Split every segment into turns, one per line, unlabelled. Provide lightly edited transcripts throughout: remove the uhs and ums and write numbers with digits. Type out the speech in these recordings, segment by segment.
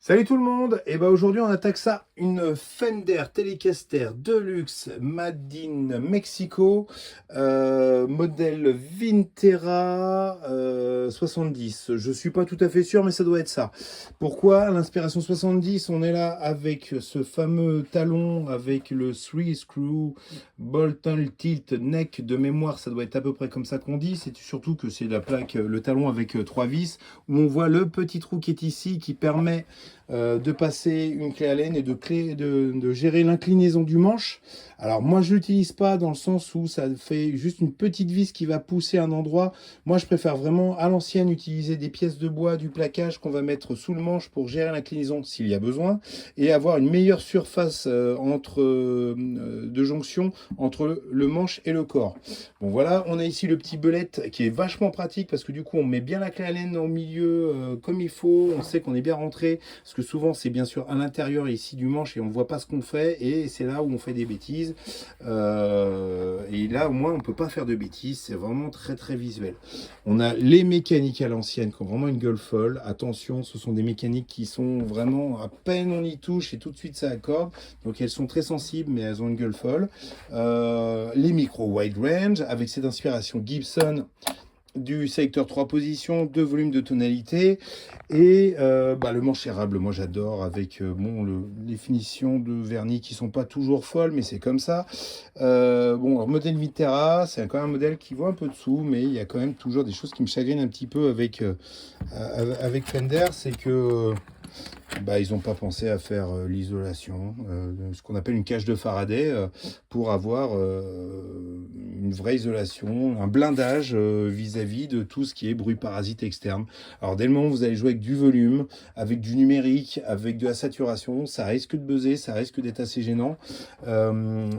Salut tout le monde, et ben aujourd'hui on attaque ça, une Fender Telecaster Deluxe Made in Mexico, modèle Vintera 70. Je suis pas tout à fait sûr mais ça doit être ça. Pourquoi l'inspiration 70? On est là avec ce fameux talon avec le 3 screw bolt tilt neck, de mémoire ça doit être à peu près comme ça qu'on dit. C'est surtout que c'est la plaque, le talon avec 3 vis, où on voit le petit trou qui est ici qui permet de passer une clé Allen et de gérer l'inclinaison du manche. Alors moi je l'utilise pas dans le sens où ça fait juste une petite vis qui va pousser un endroit. Moi je préfère vraiment à l'ancienne utiliser des pièces de bois, du plaquage qu'on va mettre sous le manche pour gérer l'inclinaison s'il y a besoin et avoir une meilleure surface de jonction entre le manche et le corps. Bon voilà, on a ici le petit belette qui est vachement pratique parce que du coup on met bien la clé Allen au milieu comme il faut, on sait qu'on est bien rentré. Parce que souvent, c'est bien sûr à l'intérieur ici du manche et on ne voit pas ce qu'on fait. Et c'est là où on fait des bêtises. Et là, au moins, on ne peut pas faire de bêtises. C'est vraiment très, très visuel. On a les mécaniques à l'ancienne qui ont vraiment une gueule folle. Attention, ce sont des mécaniques qui sont vraiment, à peine on y touche et tout de suite ça accorde. Donc elles sont très sensibles, mais elles ont une gueule folle. Les micros wide range avec cette inspiration Gibson du sélecteur 3 positions, 2 volumes de tonalité et le manche érable, moi j'adore avec les finitions de vernis qui sont pas toujours folles mais c'est comme ça. Alors modèle Vintera, c'est quand même un modèle qui vaut un peu de sous mais il y a quand même toujours des choses qui me chagrinent un petit peu avec Fender, c'est que ils n'ont pas pensé à faire l'isolation, ce qu'on appelle une cage de Faraday, pour avoir une vraie isolation, un blindage vis-à-vis de tout ce qui est bruit parasite externe. Alors dès le moment où vous allez jouer avec du volume, avec du numérique, avec de la saturation, ça risque de buzzer, ça risque d'être assez gênant.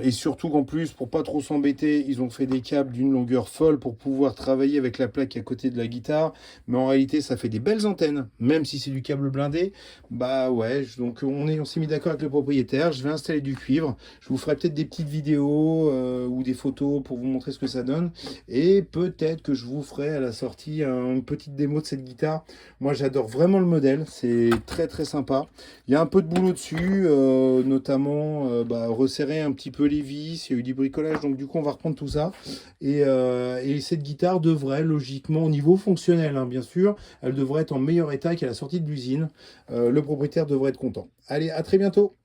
Et surtout qu'en plus, pour pas trop s'embêter, ils ont fait des câbles d'une longueur folle pour pouvoir travailler avec la plaque à côté de la guitare. Mais en réalité, ça fait des belles antennes, même si c'est du câble blindé. Donc on s'est mis d'accord avec le propriétaire, je vais installer du cuivre, je vous ferai peut-être des petites vidéos ou des photos pour vous montrer ce que ça donne, et peut-être que je vous ferai à la sortie une petite démo de cette guitare. Moi j'adore vraiment le modèle, c'est très très sympa. Il y a un peu de boulot dessus, notamment resserrer un petit peu les vis, il y a eu du bricolage, donc du coup on va reprendre tout ça, et cette guitare devrait logiquement, au niveau fonctionnel bien sûr, elle devrait être en meilleur état qu'à la sortie de l'usine. Le propriétaire devrait être content. Allez, à très bientôt.